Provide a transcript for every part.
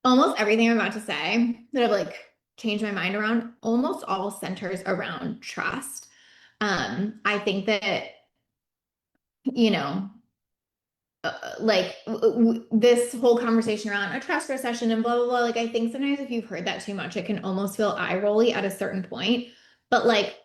almost everything I'm about to say that I've like changed my mind around almost all centers around trust. I think that, you know, this whole conversation around a trust recession and blah blah blah. Like I think sometimes if you've heard that too much, it can almost feel eye rolly at a certain point. But like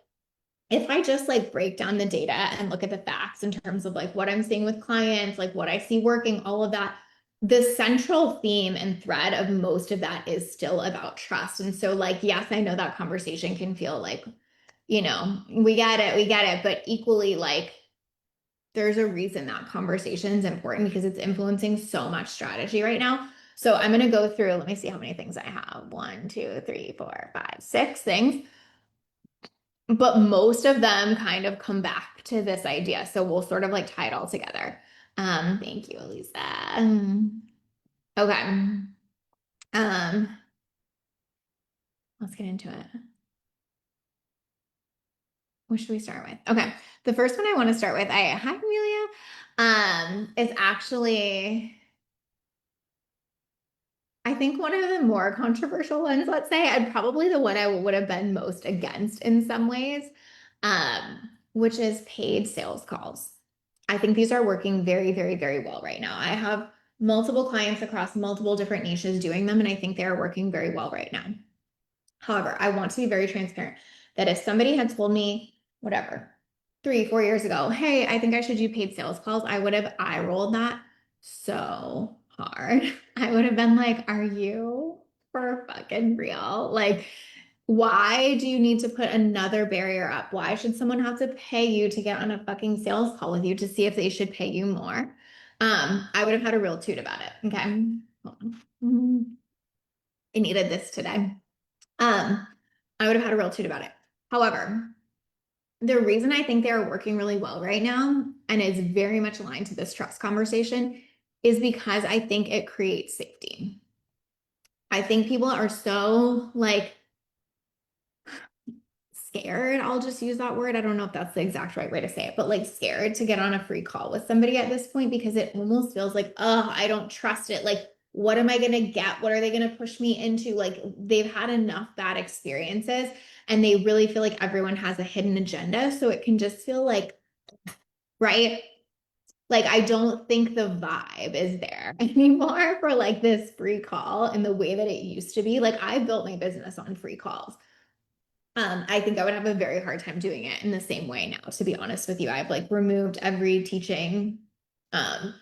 if I just like break down the data and look at the facts in terms of like what I'm seeing with clients, like what I see working, all of that, the central theme and thread of most of that is still about trust. And so, like, yes, I know that conversation can feel like, we get it, but equally, like, there's a reason that conversation is important because it's influencing so much strategy right now. So I'm going to go through, let me see how many things I have. One, two, three, four, five, six things, but most of them kind of come back to this idea. So we'll sort of like tie it all together. Thank you, Elisa. Okay. Um, let's get into it. What should we start with? Okay. The first one I want to start with, hi Amelia, is actually I think one of the more controversial ones, let's say, and probably the one I would have been most against in some ways, which is paid sales calls. I think these are working very, very, very well right now. I have multiple clients across multiple different niches doing them, and I think they are working very well right now. However, I want to be very transparent that if somebody had told me, whatever, 3, 4 years ago, hey, I think I should do paid sales calls, I would have eye rolled that so hard. I would have been like, are you for fucking real? Like, why do you need to put another barrier up? Why should someone have to pay you to get on a fucking sales call with you to see if they should pay you more? I would have had a real toot about it. Okay. Hold on. I needed this today. Um, I would have had a real toot about it. However, the reason I think they are working really well right now and is very much aligned to this trust conversation is because I think it creates safety. I think people are so like scared. I'll just use that word. I don't know if that's the exact right way to say it, but like scared to get on a free call with somebody at this point because it almost feels like, oh, I don't trust it. Like, what am I going to get? What are they going to push me into? Like, they've had enough bad experiences and they really feel like everyone has a hidden agenda. So it can just feel like, right? Like, I don't think the vibe is there anymore for like this free call in the way that it used to be. Like, I built my business on free calls. I think I would have a very hard time doing it in the same way now, to be honest with you. I've like removed every teaching um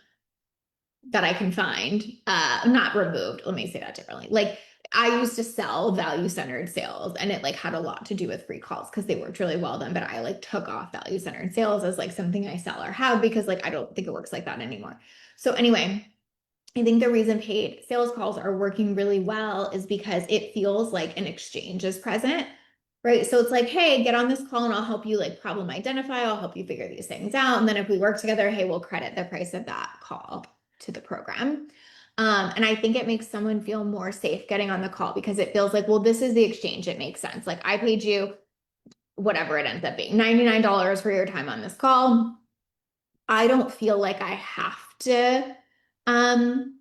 that I can find. Not removed, let me say that differently. Like I used to sell value-centered sales and it like had a lot to do with free calls because they worked really well then, but I like took off value-centered sales as like something I sell or have because like I don't think it works like that anymore. So anyway, I think the reason paid sales calls are working really well is because it feels like an exchange is present, right? So it's like, hey, get on this call and I'll help you like problem identify. I'll help you figure these things out. And then if we work together, hey, we'll credit the price of that call to the program. And I think it makes someone feel more safe getting on the call because it feels like, well, this is the exchange. It makes sense. Like I paid you whatever it ends up being, $99 for your time on this call. I don't feel like I have to um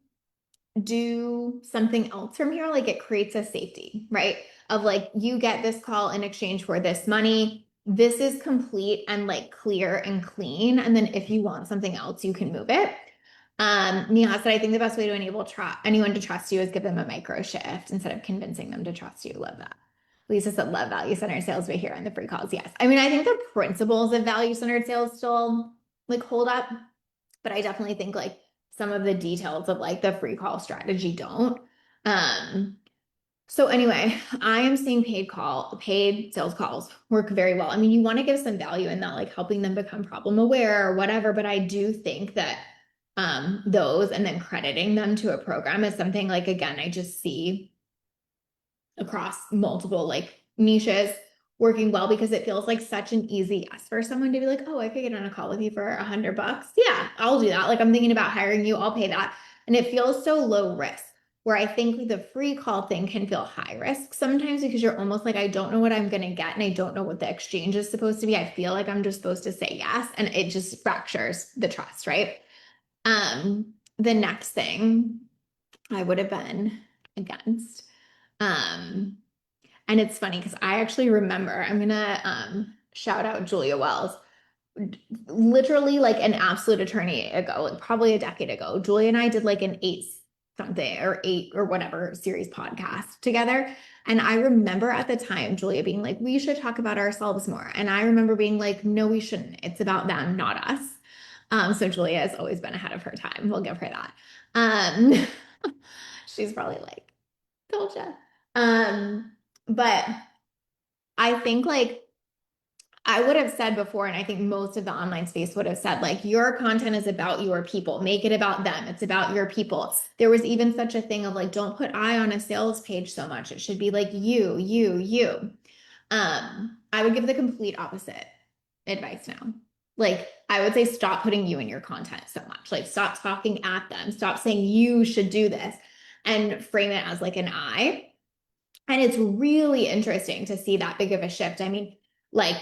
do something else from here. Like it creates a safety, right? Of like, you get this call in exchange for this money. This is complete and like clear and clean. And then if you want something else, you can move it. Neha said, I think the best way to enable anyone to trust you is give them a micro shift instead of convincing them to trust you. Love that. Lisa said, love value centered sales, but here on the free calls. Yes. I mean, I think the principles of value centered sales still like hold up, but I definitely think like some of the details of like the free call strategy don't. Um, so anyway, I am seeing paid sales calls work very well. I mean, you want to give some value in that, like helping them become problem aware or whatever, but I do think that those and then crediting them to a program is something like again, I just see across multiple like niches working well because it feels like such an easy yes for someone to be like, oh, I could get on a call with you for $100. Yeah, I'll do that. Like I'm thinking about hiring you, I'll pay that. And it feels so low risk. Where I think the free call thing can feel high risk sometimes because you're almost like, I don't know what I'm going to get and I don't know what the exchange is supposed to be. I feel like I'm just supposed to say yes. And it just fractures the trust, right? The next thing I would have been against. Um, and it's funny because I actually remember, I'm gonna shout out Julia Wells. Literally like an absolute eternity ago, like probably a decade ago, Julia and I did like an eight something or eight or whatever series podcast together. And I remember at the time, Julia being like, we should talk about ourselves more. And I remember being like, no, we shouldn't. It's about them, not us. So Julia has always been ahead of her time. We'll give her that. Um, she's probably like, told ya. But I think like I would have said before, and I think most of the online space would have said, like, your content is about your people. Make it about them. It's about your people. There was even such a thing of like, don't put I on a sales page so much. It should be like you. I would give the complete opposite advice now. Like, I would say stop putting you in your content so much. Like, stop talking at them. Stop saying you should do this and frame it as like an I. And it's really interesting to see that big of a shift. I mean, like,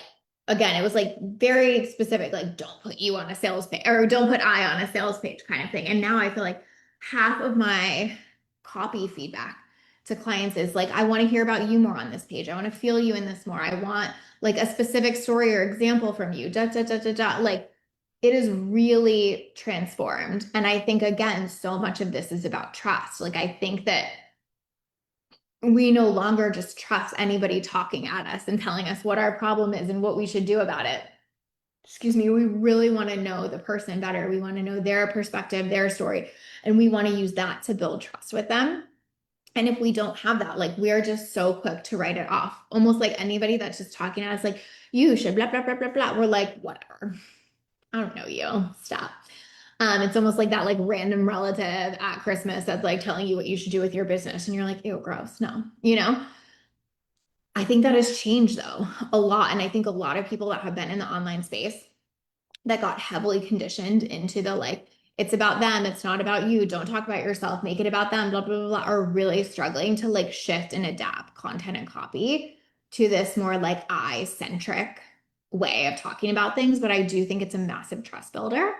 again, it was like very specific, like, don't put you on a sales page or don't put I on a sales page kind of thing. And now I feel like half of my copy feedback to clients is like, I want to hear about you more on this page. I want to feel you in this more. I want like a specific story or example from you. Da, da, da, da, da. Like, it is really transformed. And I think, again, so much of this is about trust. Like, I think that we no longer just trust anybody talking at us and telling us what our problem is and what we should do about it. Excuse me, we really want to know the person better. We want to know their perspective, their story, and we want to use that to build trust with them. And if we don't have that, like we're just so quick to write it off, almost like anybody that's just talking at us, like, you should blah, blah, blah, blah, blah. We're like, whatever. I don't know you. Stop. It's almost like that like random relative at Christmas that's like telling you what you should do with your business. And you're like, ew, gross. No, you know? I think that has changed though a lot. And I think a lot of people that have been in the online space that got heavily conditioned into the like, it's about them, it's not about you, don't talk about yourself, make it about them, blah, blah, blah, blah, are really struggling to like shift and adapt content and copy to this more like I centric way of talking about things. But I do think it's a massive trust builder.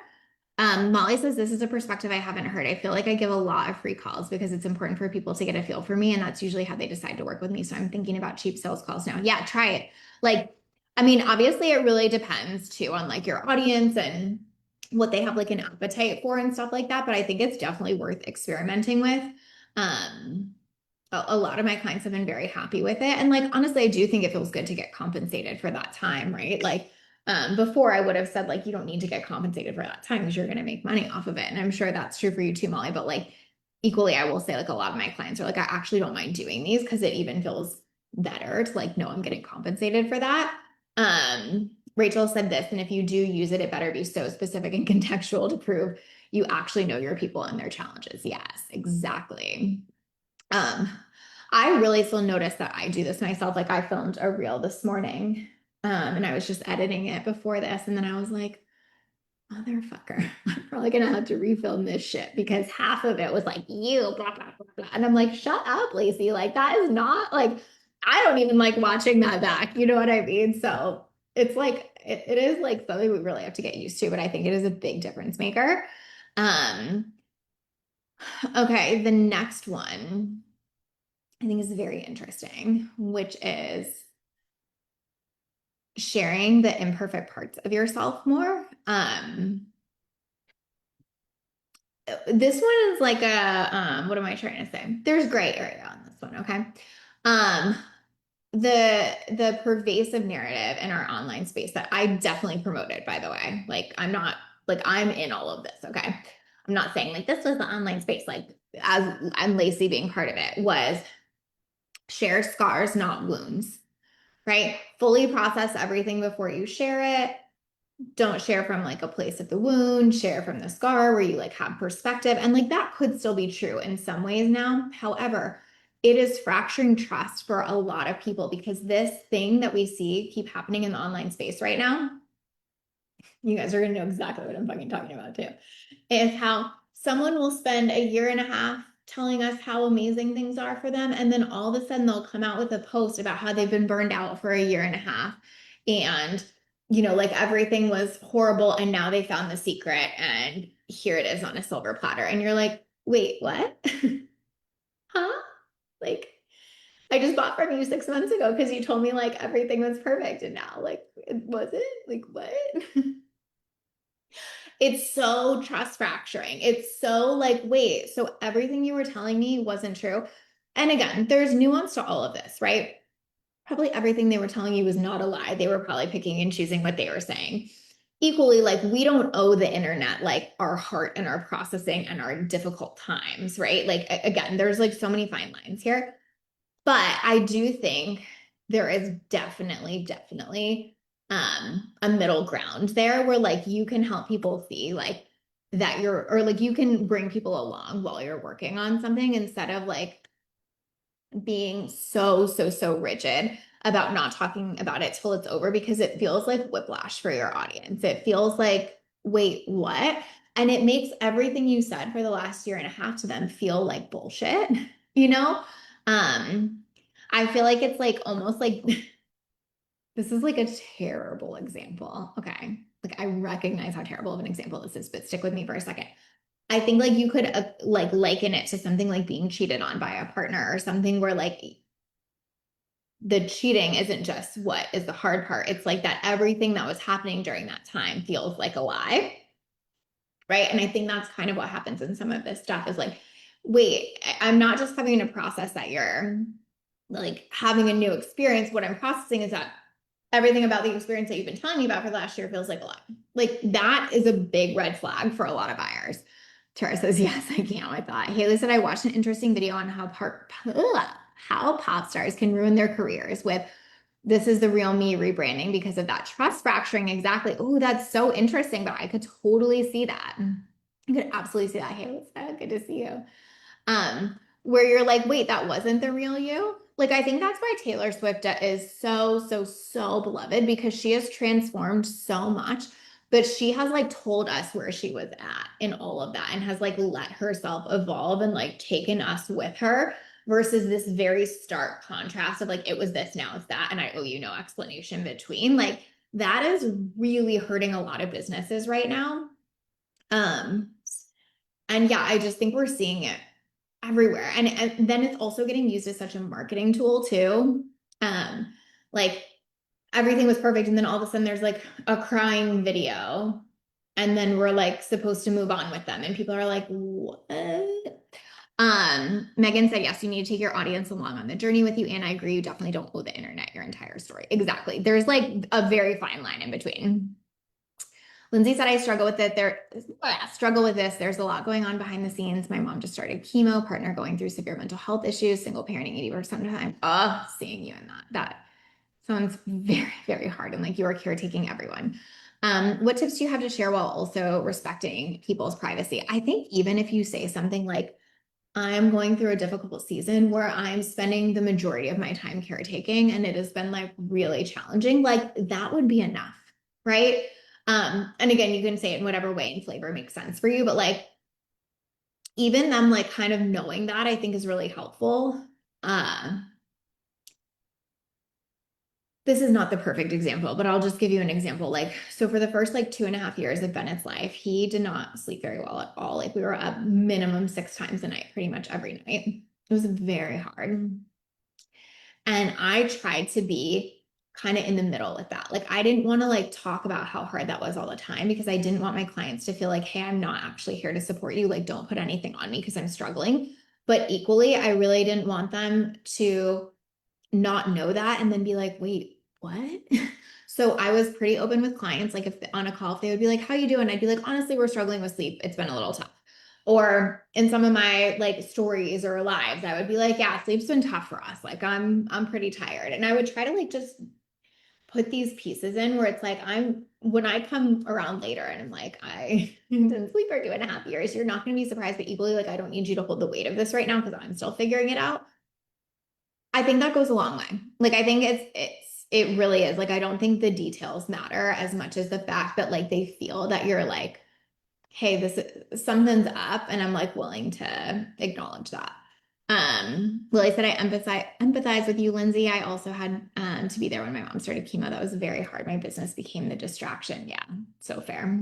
Molly says, this is a perspective I haven't heard. I feel like I give a lot of free calls because it's important for people to get a feel for me. And that's usually how they decide to work with me. So I'm thinking about cheap sales calls now. Yeah, try it. Like, I mean, obviously it really depends too on like your audience and what they have like an appetite for and stuff like that. But I think it's definitely worth experimenting with. Um, a lot of my clients have been very happy with it. And like, honestly, I do think it feels good to get compensated for that time, right? Like, before I would have said like, you don't need to get compensated for that time because you're going to make money off of it. And I'm sure that's true for you too, Molly. But like, equally, I will say like a lot of my clients are like, I actually don't mind doing these because it even feels better to like, know I'm getting compensated for that. Rachel said this, and if you do use it, it better be so specific and contextual to prove you actually know your people and their challenges. Yes, exactly. Um, I really still notice that I do this myself. Like I filmed a reel this morning, and I was just editing it before this, and then I was like, motherfucker, I'm probably gonna have to refilm this shit because half of it was like you, blah, blah, blah, blah. And I'm like, shut up, Lacey. Like that is not like I don't even like watching that back. You know what I mean? So it's like it is like something we really have to get used to, but I think it is a big difference maker. Um, okay, the next one I think is very interesting, which is sharing the imperfect parts of yourself more. This one is like a what am I trying to say? There's gray area on this one, okay? Um, the pervasive narrative in our online space that I definitely promoted, by the way. Like I'm not like I'm in all of this, okay? I'm not saying like this was the online space, like as I'm Lacey being part of it, was share scars, not wounds, right? Fully process everything before you share it. Don't share from like a place of the wound, share from the scar where you like have perspective. And like that could still be true in some ways now. However, it is fracturing trust for a lot of people because this thing that we see keep happening in the online space right now, you guys are going to know exactly what I'm fucking talking about too, is how someone will spend a year and a half telling us how amazing things are for them. And then all of a sudden they'll come out with a post about how they've been burned out for a year and a half. And, you know, like everything was horrible. And now they found the secret and here it is on a silver platter. And you're like, wait, what? Huh? Like, I just bought from you 6 months ago because you told me like everything was perfect. And now, like, was it? Like, what? It's so trust fracturing. It's so like, wait, so everything you were telling me wasn't true. And again, there's nuance to all of this, right? Probably everything they were telling you was not a lie. They were probably picking and choosing what they were saying. Equally, like we don't owe the internet like our heart and our processing and our difficult times, right? Like again, there's like so many fine lines here. But I do think there is definitely a middle ground there where like you can help people see like that you're or like you can bring people along while you're working on something instead of like being so rigid about not talking about it till it's over because it feels like whiplash for your audience. It feels like, wait, what? And it makes everything you said for the last year and a half to them feel like bullshit, you know? Um, I feel like it's like almost like this is like a terrible example. Okay. Like I recognize how terrible of an example this is, but stick with me for a second. I think like you could like liken it to something like being cheated on by a partner or something where like the cheating isn't just what is the hard part. It's like that everything that was happening during that time feels like a lie. Right. And I think that's kind of what happens in some of this stuff is like, wait, I'm not just having to process that you're like having a new experience. What I'm processing is that everything about the experience that you've been telling me about for the last year feels like a lie. Like that is a big red flag for a lot of buyers. Tara says, yes, I can with that. Haley said, I watched an interesting video on how pop stars can ruin their careers with this is the real me rebranding because of that trust fracturing. Exactly. Oh, that's so interesting, but I could totally see that. I could absolutely see that. Haley said, good to see you. Where you're like, wait, that wasn't the real you. Like, I think that's why Taylor Swift is so beloved because she has transformed so much, but she has like told us where she was at in all of that and has like let herself evolve and like taken us with her versus this very stark contrast of like, it was this, now it's that, and I owe you no explanation between. Like, that is really hurting a lot of businesses right now. Um, and yeah, I just think we're seeing it everywhere. And then it's also getting used as such a marketing tool too. Um, like everything was perfect, and then all of a sudden there's like a crying video, and then we're like supposed to move on with them, and people are like, what? Megan said, yes, you need to take your audience along on the journey with you. And I agree, you definitely don't owe the internet your entire story. Exactly. There's like a very fine line in between. Lindsay said, I struggle with it. Struggle with this. There's a lot going on behind the scenes. My mom just started chemo, partner going through severe mental health issues, single parenting 80% of the time. Oh, seeing you in that sounds very hard. And like you are caretaking everyone. What tips do you have to share while also respecting people's privacy? I think even if you say something like, I'm going through a difficult season where I'm spending the majority of my time caretaking and it has been like really challenging, like that would be enough, right? And again, you can say it in whatever way and flavor makes sense for you, but like even them like kind of knowing that I think is really helpful. This is not the perfect example, but I'll just give you an example. Like, so for the first like 2.5 years of Bennett's life, he did not sleep very well at all. Like we were up minimum 6 times a night, pretty much every night. It was very hard. And I tried to be kind of in the middle with that. Like I didn't want to like talk about how hard that was all the time because I didn't want my clients to feel like, hey, I'm not actually here to support you. Like don't put anything on me because I'm struggling. But equally, I really didn't want them to not know that and then be like, wait, what? So I was pretty open with clients. Like if on a call, if they would be like, how you doing? I'd be like, honestly, we're struggling with sleep. It's been a little tough. Or in some of my like stories or lives, I would be like, yeah, sleep's been tough for us. Like I'm pretty tired. And I would try to like just put these pieces in where it's like when I come around later and I'm like, I didn't sleep for 2.5 years, you're not gonna be surprised, but equally like I don't need you to hold the weight of this right now because I'm still figuring it out. I think that goes a long way. Like I think it really is. Like I don't think the details matter as much as the fact that like they feel that you're like, hey, something's up, and I'm like willing to acknowledge that. Lily said, I empathize with you, Lindsay. I also had to be there when my mom started chemo. That was very hard. My business became the distraction. Yeah, so fair.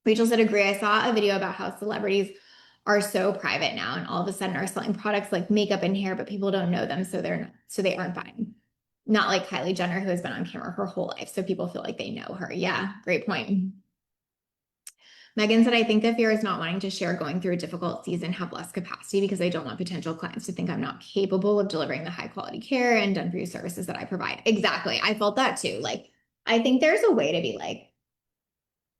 Rachel said, agree. I saw a video about how celebrities are so private now and all of a sudden are selling products like makeup and hair, but people don't know them, so they aren't buying. Not like Kylie Jenner, who has been on camera her whole life, so people feel like they know her. Yeah, great point. Megan said, I think the fear is not wanting to share going through a difficult season, have less capacity because I don't want potential clients to think I'm not capable of delivering the high quality care and done for you services that I provide. Exactly. I felt that too. Like, I think there's a way to be like,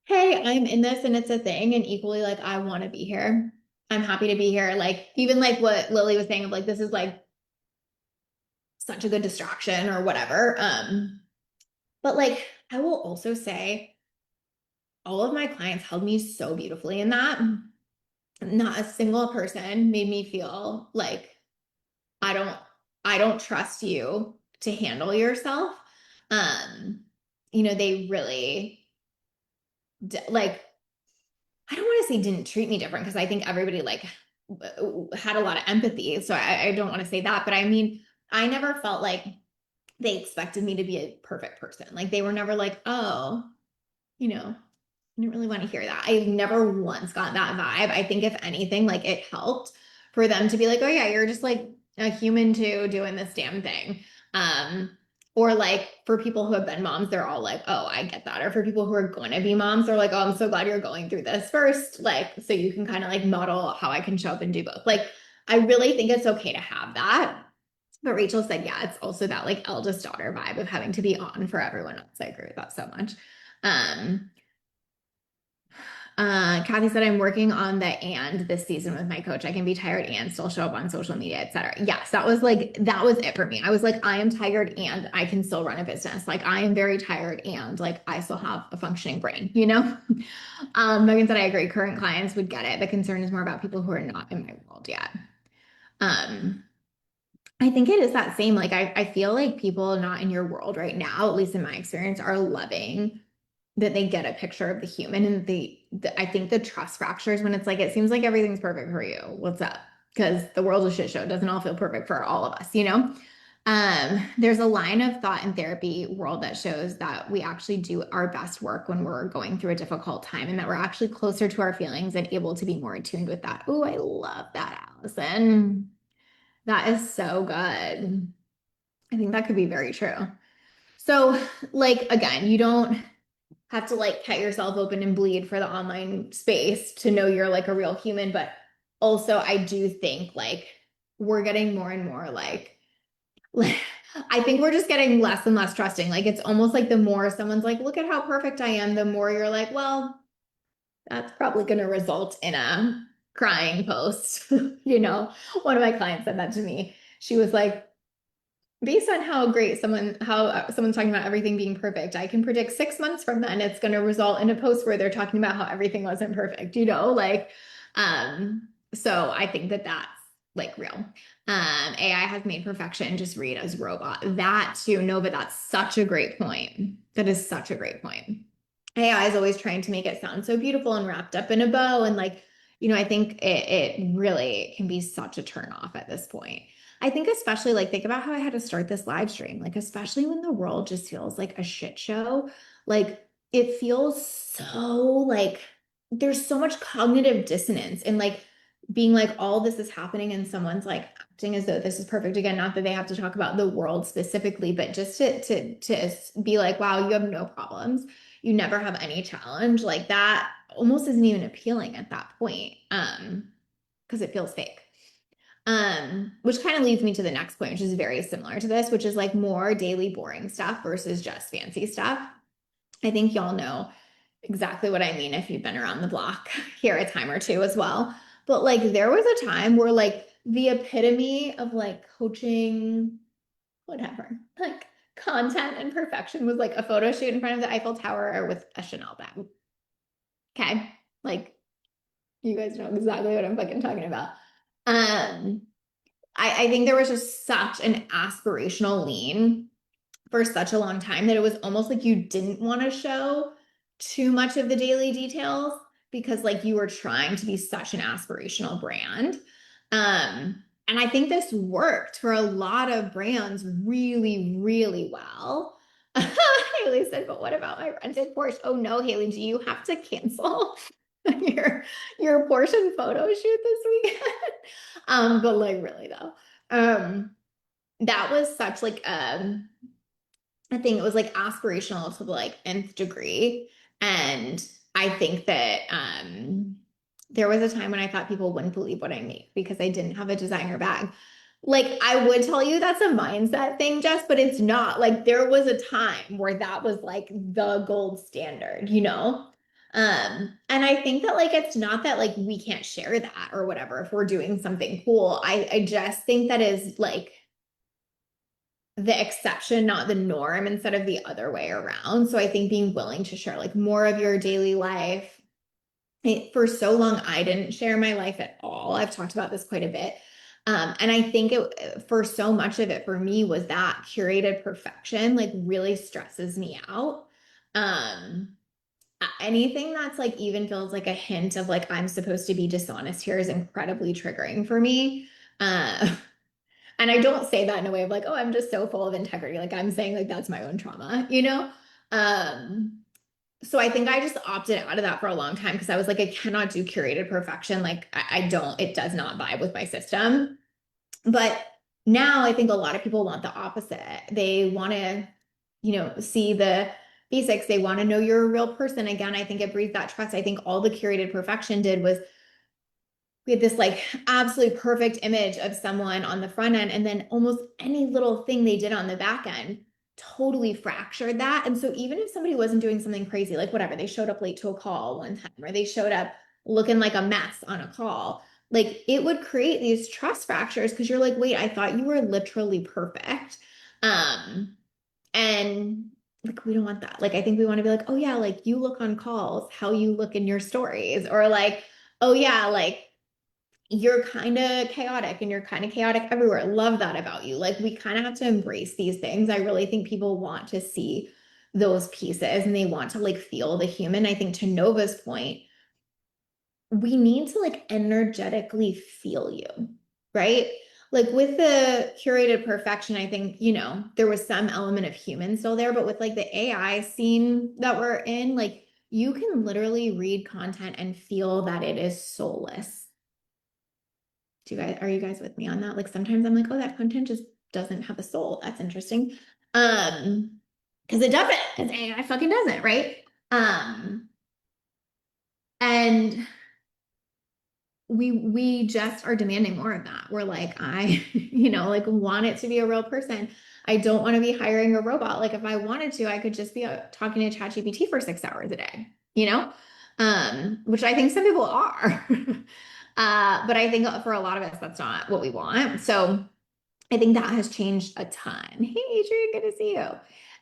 hey, I'm in this and it's a thing. And equally, like, I want to be here. I'm happy to be here. Like, even like what Lily was saying of like, this is like such a good distraction or whatever. But like, I will also say, all of my clients held me so beautifully in that. Not a single person made me feel like I don't I don't trust you to handle yourself. Um, they really like I don't want to say didn't treat me different because I think everybody like had a lot of empathy. So I don't want to say that, but I mean, I never felt like they expected me to be a perfect person. Like they were never like, oh, you know, I didn't really want to hear that. I never once got that vibe. I think if anything, like it helped for them to be like, oh yeah, you're just like a human too doing this damn thing. Or like for people who have been moms, they're all like, oh, I get that. Or for people who are going to be moms, they're like, oh, I'm so glad you're going through this first. Like, so you can kind of like model how I can show up and do both. Like, I really think it's okay to have that. But Rachel said, yeah, it's also that like eldest daughter vibe of having to be on for everyone else. I agree with that so much. Um, Kathy said, I'm working on the and this season with my coach. I can be tired and still show up on social media, etc. Yes, that was it for me. I was like, I am tired and I can still run a business. Like I am very tired and like I still have a functioning brain, you know? Megan said, I agree. Current clients would get it. The concern is more about people who are not in my world yet. Um, I think it is that same. Like I feel like people not in your world right now, at least in my experience, are loving that they get a picture of the human and I think the trust fractures when it's like it seems like everything's perfect for you. What's up? Because the world's a shit show. It doesn't all feel perfect for all of us, you know? There's a line of thought in therapy world that shows that we actually do our best work when we're going through a difficult time and that we're actually closer to our feelings and able to be more attuned with that. Oh, I love that, Allison. That is so good. I think that could be very true. So, like, again, you don't have to like cut yourself open and bleed for the online space to know you're like a real human. But also, I do think like we're getting more and more like I think we're just getting less and less trusting. Like it's almost like the more someone's like, look at how perfect I am, the more you're like, well, that's probably going to result in a crying post. One of my clients said that to me. She was like, based on how someone's talking about everything being perfect, I can predict 6 months from then it's going to result in a post where they're talking about how everything wasn't perfect, so I think that that's like real. AI has made perfection just read as robot. That too. No, but that's such a great point. That is such a great point. AI is always trying to make it sound so beautiful and wrapped up in a bow. And I think it really can be such a turn off at this point. I think especially like think about how I had to start this live stream, like especially when the world just feels like a shit show. Like it feels so like there's so much cognitive dissonance and like being like all this is happening and someone's like acting as though this is perfect again. Not that they have to talk about the world specifically, but just to be like, wow, you have no problems. You never have any challenge. Like that almost isn't even appealing at that point. Because it feels fake. Which kind of leads me to the next point, which is very similar to this, which is like more daily boring stuff versus just fancy stuff. I think y'all know exactly what I mean if you've been around the block here a time or two as well. But like there was a time where like the epitome of like coaching, whatever, like content and perfection was like a photo shoot in front of the Eiffel Tower or with a Chanel bag. Okay. Like you guys know exactly what I'm fucking talking about. I think there was just such an aspirational lean for such a long time that it was almost like you didn't want to show too much of the daily details because like you were trying to be such an aspirational brand. And I think this worked for a lot of brands really, really well. Haley said, but what about my rented Porsche? Oh no, Haley, do you have to cancel? your your portion photo shoot this weekend. But like really though. That was such like I think it was like aspirational to the like nth degree. And I think that there was a time when I thought people wouldn't believe what I make because I didn't have a designer bag. Like I would tell you that's a mindset thing, Jess, but it's not. Like there was a time where that was like the gold standard, you know? And I think that like it's not that like we can't share that or whatever if we're doing something cool. I just think that is like the exception, not the norm, instead of the other way around. So I think being willing to share like more of your daily life. For so long, I didn't share my life at all. I've talked about this quite a bit. And I think it for so much of it for me was that curated perfection, like really stresses me out. Um, Anything that's like even feels like a hint of like I'm supposed to be dishonest here is incredibly triggering for me. Uh, and I don't say that in a way of like, oh, I'm just so full of integrity. Like I'm saying like that's my own trauma, you know? Um, so I think I just opted out of that for a long time because I was like, I cannot do curated perfection. Like I don't, it does not vibe with my system. But now I think a lot of people want the opposite. They want to, see the basics. They want to know you're a real person. Again, I think it breeds that trust. I think all the curated perfection did was we had this like absolutely perfect image of someone on the front end, and then almost any little thing they did on the back end totally fractured that. And so even if somebody wasn't doing something crazy, like whatever, they showed up late to a call one time, or they showed up looking like a mess on a call, like it would create these trust fractures because you're like, wait, I thought you were literally perfect. And like we don't want that. Like I think we want to be like, oh yeah, like you look on calls, how you look in your stories, or like, oh yeah, like you're kind of chaotic and you're kind of chaotic everywhere. Love that about you. Like we kind of have to embrace these things. I really think people want to see those pieces and they want to like feel the human. I think to Nova's point, we need to like energetically feel you, right? Like with the curated perfection, I think, there was some element of human still there, but with like the AI scene that we're in, like you can literally read content and feel that it is soulless. Are you guys with me on that? Like sometimes I'm like, oh, that content just doesn't have a soul. That's interesting. Because it doesn't, because AI fucking doesn't, right? Um, and we just are demanding more of that. We're like, I, like want it to be a real person. I don't want to be hiring a robot. Like if I wanted to, I could just be talking to ChatGPT for 6 hours a day, which I think some people are. But I think for a lot of us, that's not what we want. So I think that has changed a ton. Hey, Adrian, good to see you.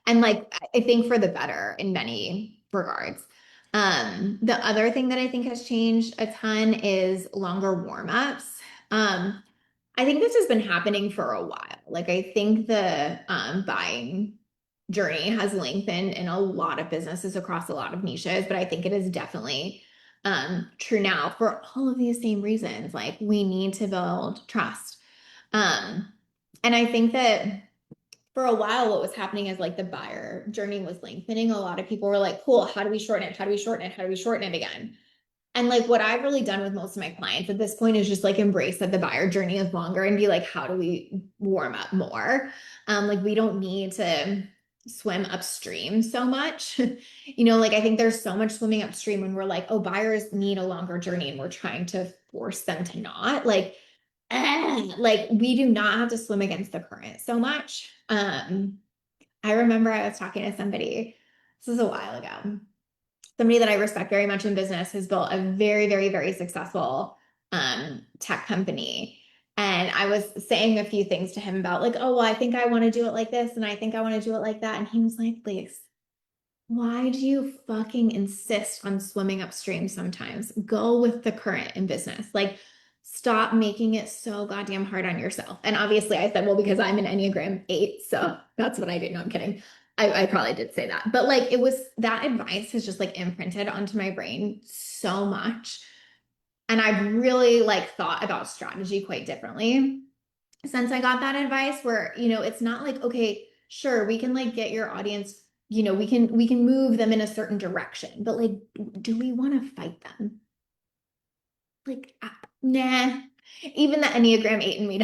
And like, I think for the better in many regards. The other thing that I think has changed a ton is longer warm-ups. I think this has been happening for a while. Like, I think the buying journey has lengthened in a lot of businesses across a lot of niches, but I think it is definitely true now for all of these same reasons. Like, we need to build trust. Um, and I think that for a while, what was happening is like the buyer journey was lengthening. A lot of people were like, cool, how do we shorten it? How do we shorten it? How do we shorten it again? And like what I've really done with most of my clients at this point is just like embrace that the buyer journey is longer and be like, how do we warm up more? Like we don't need to swim upstream so much. Like I think there's so much swimming upstream when we're like, oh, buyers need a longer journey and we're trying to force them to not. Like we do not have to swim against the current so much. I remember I was talking to somebody, this was a while ago, somebody that I respect very much in business has built a very, very, very successful tech company. And I was saying a few things to him about like, oh, well, I think I want to do it like this, and I think I want to do it like that. And he was like, please, why do you fucking insist on swimming upstream sometimes? Go with the current in business. Like, stop making it so goddamn hard on yourself. And obviously, I said, well, because I'm an Enneagram 8, so that's what I do. No, I'm kidding. I probably did say that. But like, it was that advice has just like imprinted onto my brain so much. And I've really like thought about strategy quite differently since I got that advice where, it's not like, okay, sure, we can like get your audience, we can move them in a certain direction, but like, do we want to fight them? like, nah. Even the Enneagram 8 in me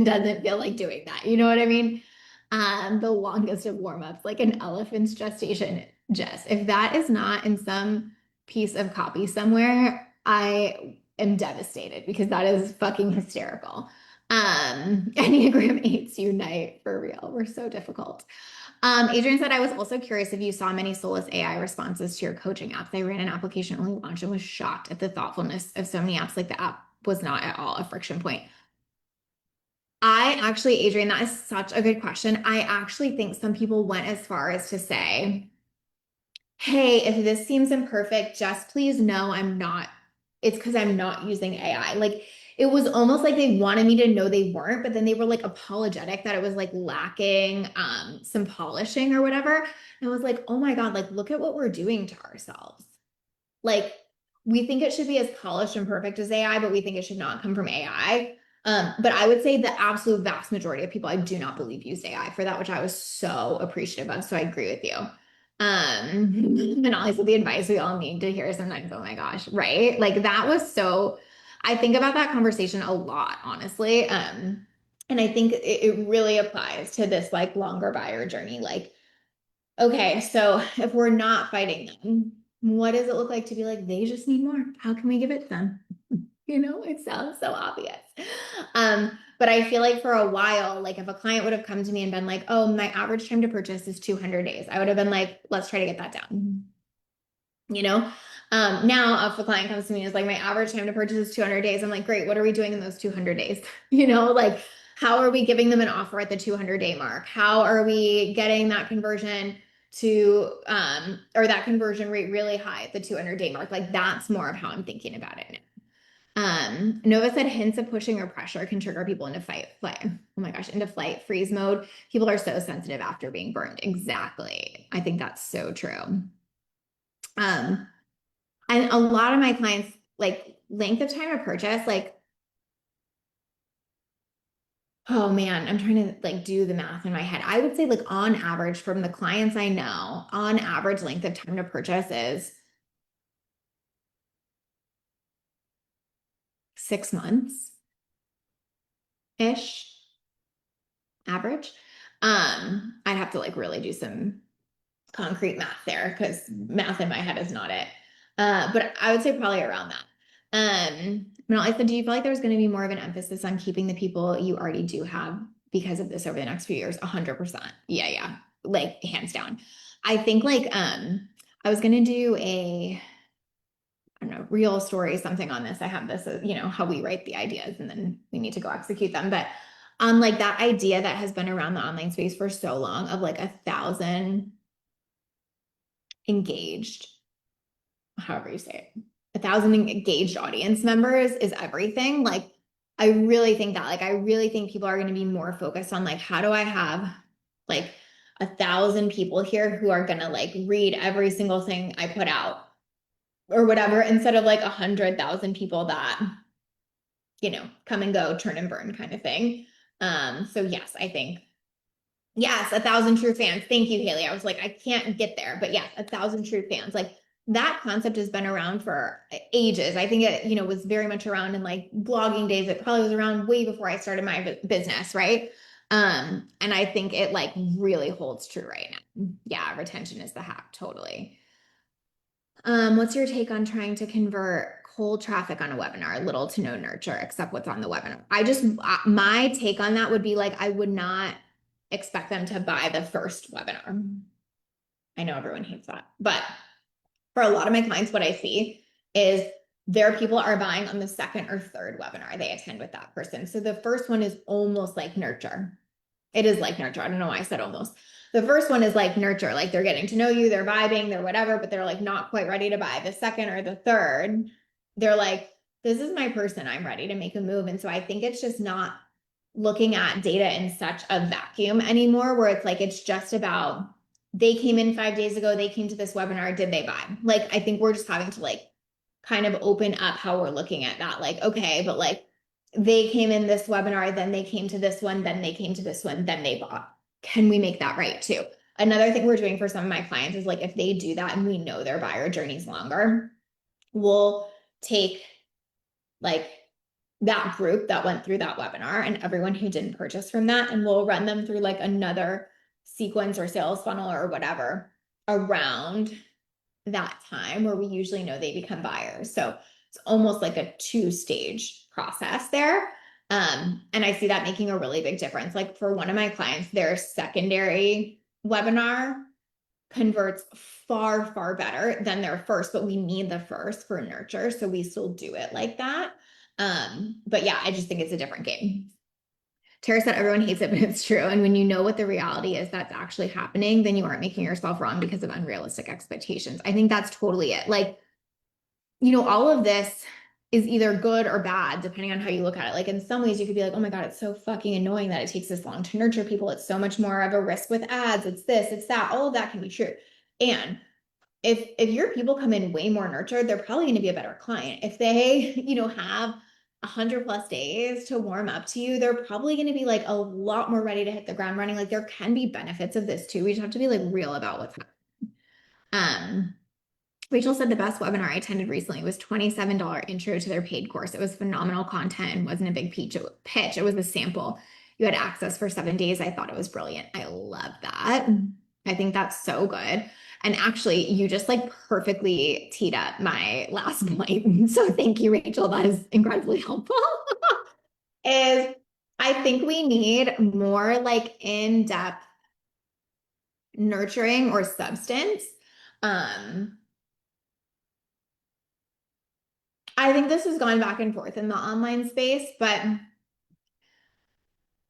doesn't feel like doing that. You know what I mean? The longest of warm-ups, like an elephant's gestation. Jess, if that is not in some piece of copy somewhere, I am devastated because that is fucking hysterical. Enneagram 8s unite for real. We're so difficult. Adrian said, I was also curious if you saw many soulless AI responses to your coaching apps. I ran an application only launch and was shocked at the thoughtfulness of so many apps. Like the app was not at all a friction point. I actually, Adrian, that is such a good question. I actually think some people went as far as to say, hey, if this seems imperfect, just please know I'm not, it's because I'm not using AI. Like it was almost like they wanted me to know they weren't, but then they were like apologetic that it was like lacking some polishing or whatever. And I was like, oh my God, like look at what we're doing to ourselves. Like we think it should be as polished and perfect as AI, but we think it should not come from AI. But I would say the absolute vast majority of people I do not believe used AI for that, which I was so appreciative of. So I agree with you. And also the advice we all need to hear sometimes. Oh my gosh, right? Like that was so, I think about that conversation a lot, honestly. And I think it really applies to this like longer buyer journey. Like, okay, so if we're not fighting them, what does it look like to be like, they just need more? How can we give it to them? You know, it sounds so obvious. But I feel like for a while, like if a client would have come to me and been like, oh, my average time to purchase is 200 days, I would have been like, let's try to get that down. You know, now if a client comes to me and is like, my average time to purchase is 200 days, I'm like, great, what are we doing in those 200 days? You know, like, how are we giving them an offer at the 200-day mark? How are we getting that conversion to, or that conversion rate really high at the 200-day mark? Like, that's more of how I'm thinking about it now. Nova said hints of pushing or pressure can trigger people into flight. Oh my gosh, into flight freeze mode. People are so sensitive after being burned. Exactly. I think that's so true. Um, and a lot of my clients, like length of time of purchase, like, oh man, I'm trying to like do the math in my head. I would say like on average from the clients I know, on average length of time to purchase is 6 months ish average. I'd have to like really do some concrete math there because math in my head is not it. But I would say probably around that. Melissa, do you feel like there's going to be more of an emphasis on keeping the people you already do have because of this over the next few years? 100%. Yeah, yeah. Like hands down. I think like I was gonna do a I don't know, real story, something on this. I have this, you know, how we write the ideas and then we need to go execute them. But on like that idea that has been around the online space for so long of like 1,000 engaged, however you say it, 1,000 engaged audience members is everything. Like, I really think that, like, I really think people are going to be more focused on like, how do I have like 1,000 people here who are going to like read every single thing I put out or whatever, instead of like 100,000 people that, you know, come and go, turn and burn kind of thing. So yes, I think yes, 1,000 true fans. Thank you, Haley. I was like, I can't get there, but yes, 1,000 true fans. Like that concept has been around for ages. I think it, you know, was very much around in like blogging days. It probably was around way before I started my business, right? And I think it like really holds true right now. Yeah, retention is the hack, totally. What's your take on trying to convert cold traffic on a webinar? Little to no nurture, except what's on the webinar. I just, my take on that would be like, I would not expect them to buy the first webinar. I know everyone hates that, but for a lot of my clients, what I see is their people are buying on the second or third webinar they attend with that person. So the first one is almost like nurture. It is like nurture. I don't know why I said almost. The first one is like nurture, like they're getting to know you, they're vibing, they're whatever, but they're like not quite ready to buy. The second or the third, they're like, this is my person, I'm ready to make a move. And so I think it's just not looking at data in such a vacuum anymore, where it's like, it's just about they came in 5 days ago, they came to this webinar, did they buy? Like, I think we're just having to like kind of open up how we're looking at that. Like, okay, but like they came in this webinar, then they came to this one, then they came to this one, then they bought. Can we make that right too? Another thing we're doing for some of my clients is like, if they do that and we know their buyer journey's longer, we'll take like that group that went through that webinar and everyone who didn't purchase from that, and we'll run them through like another sequence or sales funnel or whatever around that time where we usually know they become buyers. So it's almost like a two-stage process there. And I see that making a really big difference. Like for one of my clients, their secondary webinar converts far, far better than their first, but we need the first for nurture. So we still do it like that. But yeah, I just think it's a different game. Tara said everyone hates it, but it's true. And when you know what the reality is that's actually happening, then you aren't making yourself wrong because of unrealistic expectations. I think that's totally it. Like, all of this is either good or bad, depending on how you look at it. Like in some ways you could be like, oh my God, it's so fucking annoying that it takes this long to nurture people. It's so much more of a risk with ads. It's this, it's that. All of that can be true. And if your people come in way more nurtured, they're probably going to be a better client. If they, have 100+ days to warm up to you, they're probably going to be like a lot more ready to hit the ground running. Like there can be benefits of this too. We just have to be like real about what's happening. Rachel said the best webinar I attended recently was $27 intro to their paid course. It was phenomenal content and wasn't a big pitch. It was a sample. You had access for 7 days. I thought it was brilliant. I love that. I think that's so good. And actually, you just like perfectly teed up my last point. So thank you, Rachel. That is incredibly helpful. Is I think we need more like in-depth nurturing or substance. I think this has gone back and forth in the online space, but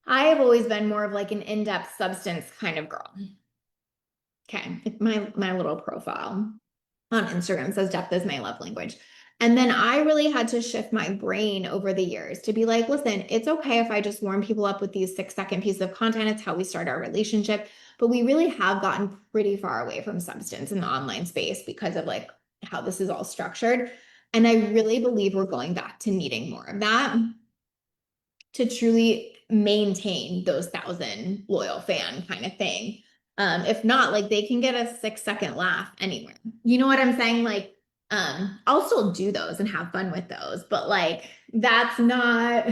I have always been more of like an in-depth substance kind of girl. Okay, my little profile on Instagram says depth is my love language. And then I really had to shift my brain over the years to be like, listen, it's okay if I just warm people up with these 6-second pieces of content. It's how we start our relationship. But we really have gotten pretty far away from substance in the online space because of like how this is all structured. And I really believe we're going back to needing more of that to truly maintain those 1,000 loyal fan kind of thing. If not, like they can get a 6-second laugh anywhere. You know what I'm saying? Like, I'll still do those and have fun with those, but like that's not,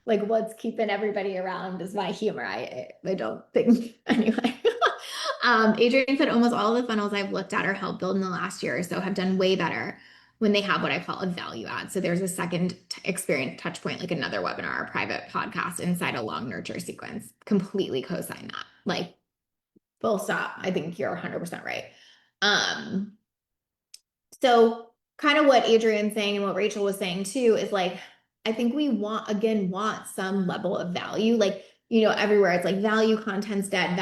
like what's keeping everybody around is my humor. I don't think anyway. Adrian said almost all of the funnels I've looked at or helped build in the last year or so have done way better when they have what I call a value add. So there's a second experience touch point, like another webinar, a private podcast inside a long nurture sequence. Completely co-sign that. Like full stop. I think you're 100% right. So kind of what Adrian's saying and what Rachel was saying too is like, I think we want some level of value. Like, everywhere it's like value content's dead,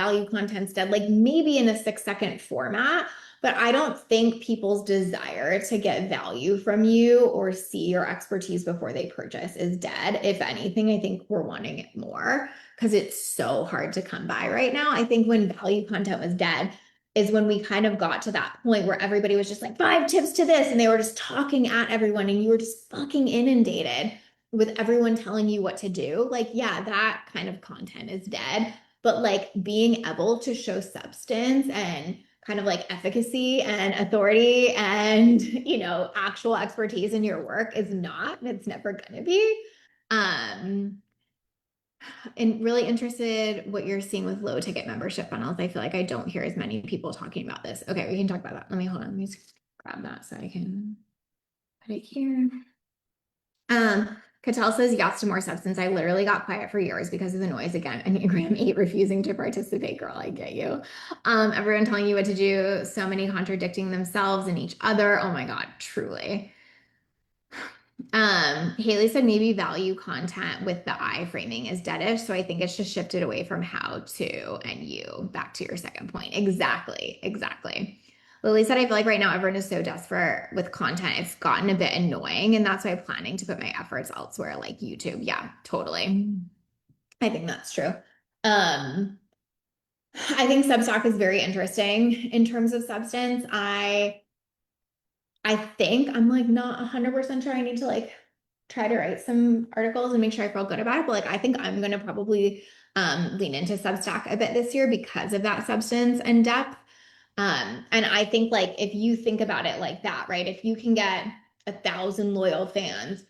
like maybe in a 6-second format. But I don't think people's desire to get value from you or see your expertise before they purchase is dead. If anything, I think we're wanting it more because it's so hard to come by right now. I think when value content was dead, is when we kind of got to that point where everybody was just like 5 tips to this and they were just talking at everyone and you were just fucking inundated with everyone telling you what to do. Like, yeah, that kind of content is dead, but like being able to show substance and kind of like efficacy and authority and, actual expertise in your work is not, and it's never gonna be. And really interested what you're seeing with low ticket membership funnels. I feel like I don't hear as many people talking about this. Okay, we can talk about that. Hold on. Let me just grab that so I can put it here. Cattell says yes to more substance. I literally got quiet for years because of the noise again. Enneagram 8 refusing to participate. Girl, I get you. Everyone telling you what to do, so many contradicting themselves and each other. Oh my God, truly. Haley said maybe value content with the I framing is deadish. So I think it's just shifted away from how to and you. Back to your second point. Exactly. Exactly. Lily said, I feel like right now everyone is so desperate with content. It's gotten a bit annoying. And that's why I'm planning to put my efforts elsewhere, like YouTube. Yeah, totally. I think that's true. I think Substack is very interesting in terms of substance. I think I'm like not 100% sure. I need to like try to write some articles and make sure I feel good about it. But like I think I'm gonna probably lean into Substack a bit this year because of that substance and depth. And I think like if you think about it like that, right? If you can get 1,000 loyal fans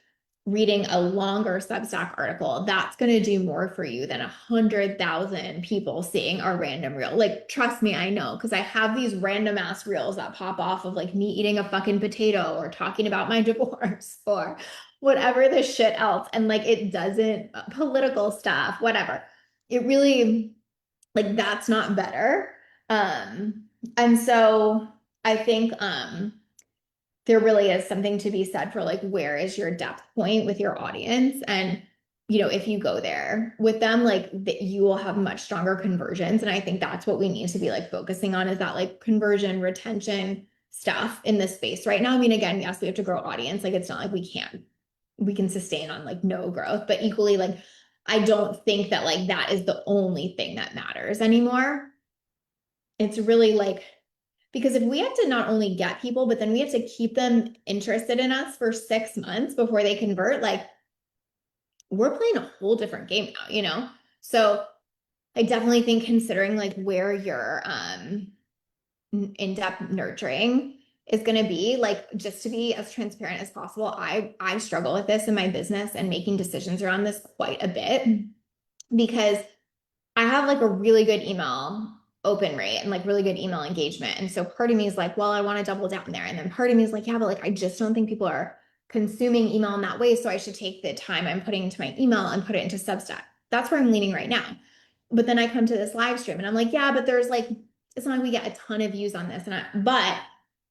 reading a longer Substack article, that's going to do more for you than 100,000 people seeing a random reel. Like, trust me, I know, because I have these random ass reels that pop off of like me eating a fucking potato or talking about my divorce or whatever the shit else. And like, it doesn't, political stuff, whatever. It really, like, that's not better. And so I think, there really is something to be said for like, where is your depth point with your audience? And, you know, if you go there with them, like you will have much stronger conversions. And I think that's what we need to be like focusing on, is that like conversion, retention stuff in this space right now. I mean, again, yes, we have to grow audience. Like, it's not like we can sustain on like no growth, but equally, like, I don't think that like that is the only thing that matters anymore. It's really like, because if we have to not only get people, but then we have to keep them interested in us for 6 months before they convert, like, we're playing a whole different game now, you know? So I definitely think considering like where your in-depth nurturing is going to be, like, just to be as transparent as possible. I struggle with this in my business and making decisions around this quite a bit, because I have like a really good email open rate and like really good email engagement. And so part of me is like, well, I want to double down there. And then part of me is like, yeah, but like, I just don't think people are consuming email in that way. So I should take the time I'm putting into my email and put it into Substack. That's where I'm leaning right now. But then I come to this live stream and I'm like, yeah, but there's like, it's not like we get a ton of views on this. But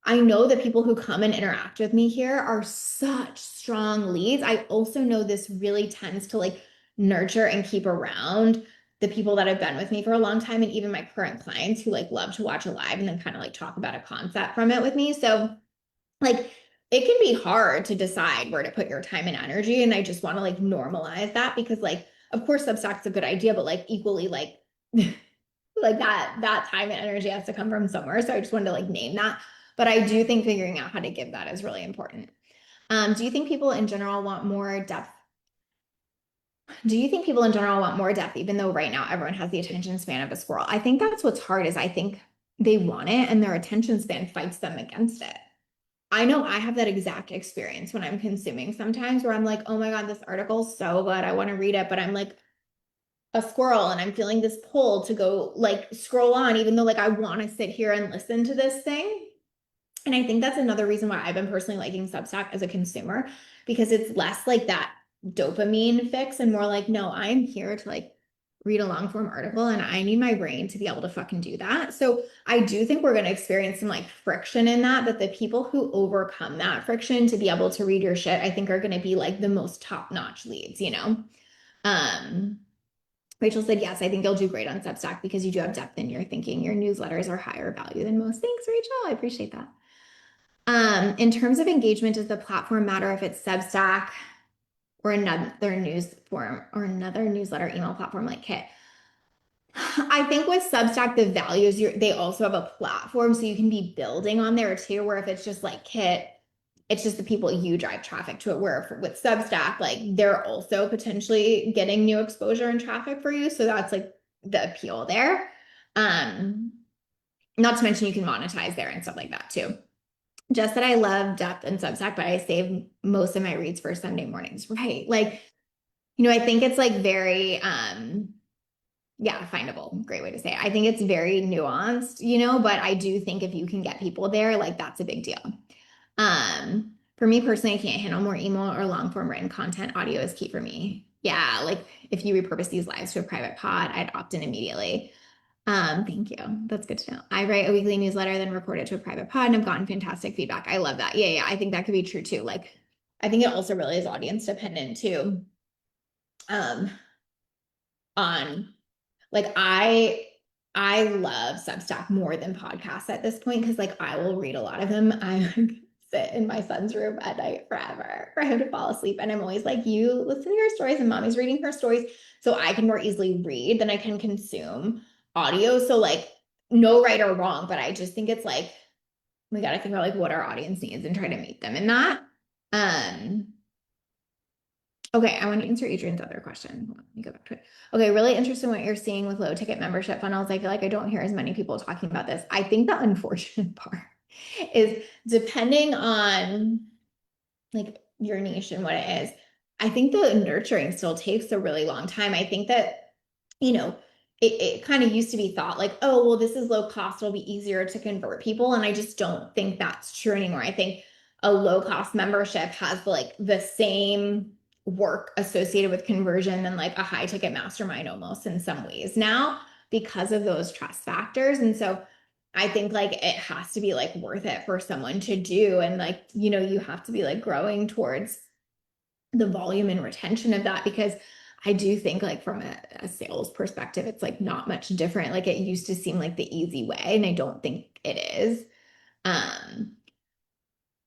I know that people who come and interact with me here are such strong leads. I also know this really tends to like nurture and keep around the people that have been with me for a long time, and even my current clients who like love to watch a live and then kind of like talk about a concept from it with me. So like, it can be hard to decide where to put your time and energy. And I just want to like normalize that, because like, of course, Substack's a good idea, but like equally like like that time and energy has to come from somewhere. So I just wanted to like name that. But I do think figuring out how to give that is really important. Do you think people in general want more depth? Do you think people in general want more depth, even though right now everyone has the attention span of a squirrel? I think that's what's hard, is I think they want it and their attention span fights them against it. I know I have that exact experience when I'm consuming sometimes, where I'm like, oh my God, this article's so good, I want to read it, but I'm like a squirrel and I'm feeling this pull to go like scroll on, even though like I want to sit here and listen to this thing. And I think that's another reason why I've been personally liking Substack as a consumer, because it's less like that dopamine fix and more like, no, I'm here to like read a long form article and I need my brain to be able to fucking do that. So I do think we're going to experience some like friction in that, but the people who overcome that friction to be able to read your shit, I think are going to be like the most top-notch leads, you know? Um, Rachel said, yes, I think you'll do great on Substack because you do have depth in your thinking. Your newsletters are higher value than most. Thanks, Rachel. I appreciate that. In terms of engagement, does the platform matter if it's Substack or another news form or another newsletter email platform like Kit? I think with Substack, the values they also have a platform, so you can be building on there too. Where if it's just like Kit, it's just the people you drive traffic to it. Where with Substack, like they're also potentially getting new exposure and traffic for you. So that's like the appeal there. Um, Not to mention you can monetize there and stuff like that too. Just that I love depth and Substack, but I save most of my reads for Sunday mornings, right? Like, you know, I think it's like very yeah, findable. Great way to say it. I think it's very nuanced, you know, but I do think if you can get people there, like that's a big deal. For me personally, I can't handle more email or long form written content. Audio is key for me. Yeah, like if you repurpose these lives to a private pod, I'd opt in immediately. Thank you. That's good to know. I write a weekly newsletter, then record it to a private pod, and I've gotten fantastic feedback. I love that. Yeah, I think that could be true too. Like, I think it also really is audience dependent too. On like I love Substack more than podcasts at this point, because like I will read a lot of them. I sit in my son's room at night forever for him to fall asleep, and I'm always like, you listen to your stories, and mommy's reading her stories, so I can more easily read than I can consume audio. So like, no right or wrong, but I just think it's like we got to think about like what our audience needs and try to meet them in that. Um, Okay, I want to answer Adrian's other question. Hold on, let me go back to it. Okay, really interested in what you're seeing with low ticket membership funnels. I feel like I don't hear as many people talking about this. I think the unfortunate part is depending on like your niche and what it is. I think the nurturing still takes a really long time. I think that, you know, it kind of used to be thought like, oh, well, this is low cost, it'll be easier to convert people. And I just don't think that's true anymore. I think a low cost membership has like the same work associated with conversion than like a high ticket mastermind almost in some ways now because of those trust factors. And so I think like it has to be like worth it for someone to do. And like, you have to be like growing towards the volume and retention of that because I do think like from a sales perspective, it's like not much different. Like it used to seem like the easy way, and I don't think it is. Um,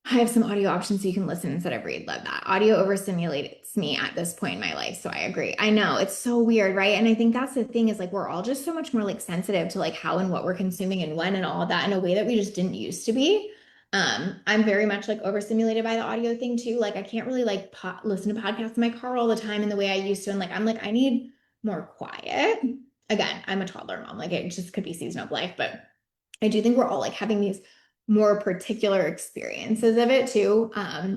I have some audio options so you can listen instead of read. Love that. Audio overstimulates me at this point in my life. So I agree. I know it's so weird, right? And I think that's the thing is like we're all just so much more like sensitive to like how and what we're consuming and when and all of that in a way that we just didn't used to be. I'm very much like overstimulated by the audio thing too. Like I can't really like listen to podcasts in my car all the time in the way I used to. And like I'm like, I need more quiet. Again, I'm a toddler mom. Like it just could be season of life, but I do think we're all like having these more particular experiences of it too,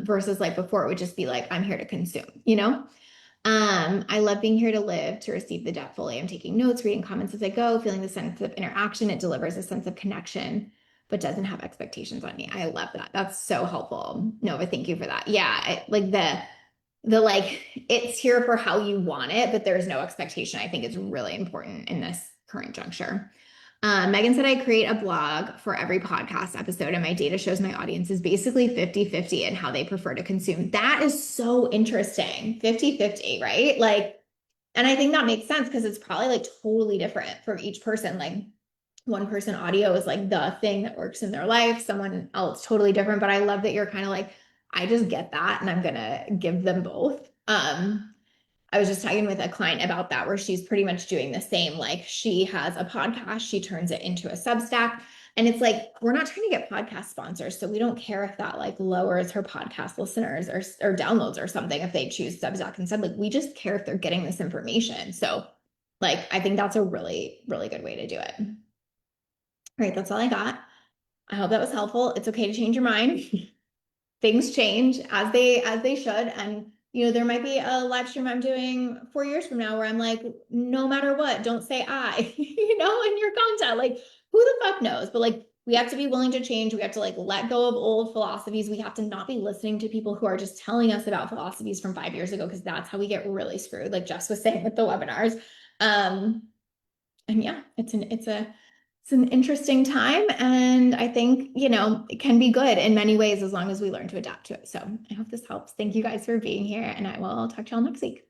versus like before it would just be like, I'm here to consume. I love being here to live, to receive the depth fully. I'm taking notes, reading comments as I go, feeling the sense of interaction. It delivers a sense of connection, but doesn't have expectations on me. I love that. That's so helpful. Nova, thank you for that. Yeah, like the like it's here for how you want it, but there's no expectation. I think is really important in this current juncture. Megan said I create a blog for every podcast episode, and my data shows my audience is basically 50-50 in how they prefer to consume. That is so interesting. 50-50, right? Like, and I think that makes sense because it's probably like totally different for each person. Like, one person audio is like the thing that works in their life, someone else totally different. But I love that you're kind of like, I just get that, and I'm gonna give them both. I was just talking with a client about that, where she's pretty much doing the same. Like she has a podcast, she turns it into a Substack. And it's like, we're not trying to get podcast sponsors. So we don't care if that like lowers her podcast listeners or downloads or something if they choose Substack instead. Like we just care if they're getting this information. So like, I think that's a really, really good way to do it. All right, that's all I got. I hope that was helpful. It's okay to change your mind. Things change as they should. And there might be a live stream I'm doing 4 years from now where I'm like, no matter what, don't say I, in your content. Like, who the fuck knows? But like, we have to be willing to change. We have to like let go of old philosophies. We have to not be listening to people who are just telling us about philosophies from 5 years ago, because that's how we get really screwed, like Jess was saying with the webinars. And yeah, it's an interesting time. And I think, it can be good in many ways as long as we learn to adapt to it. So I hope this helps. Thank you guys for being here, and I will talk to y'all next week.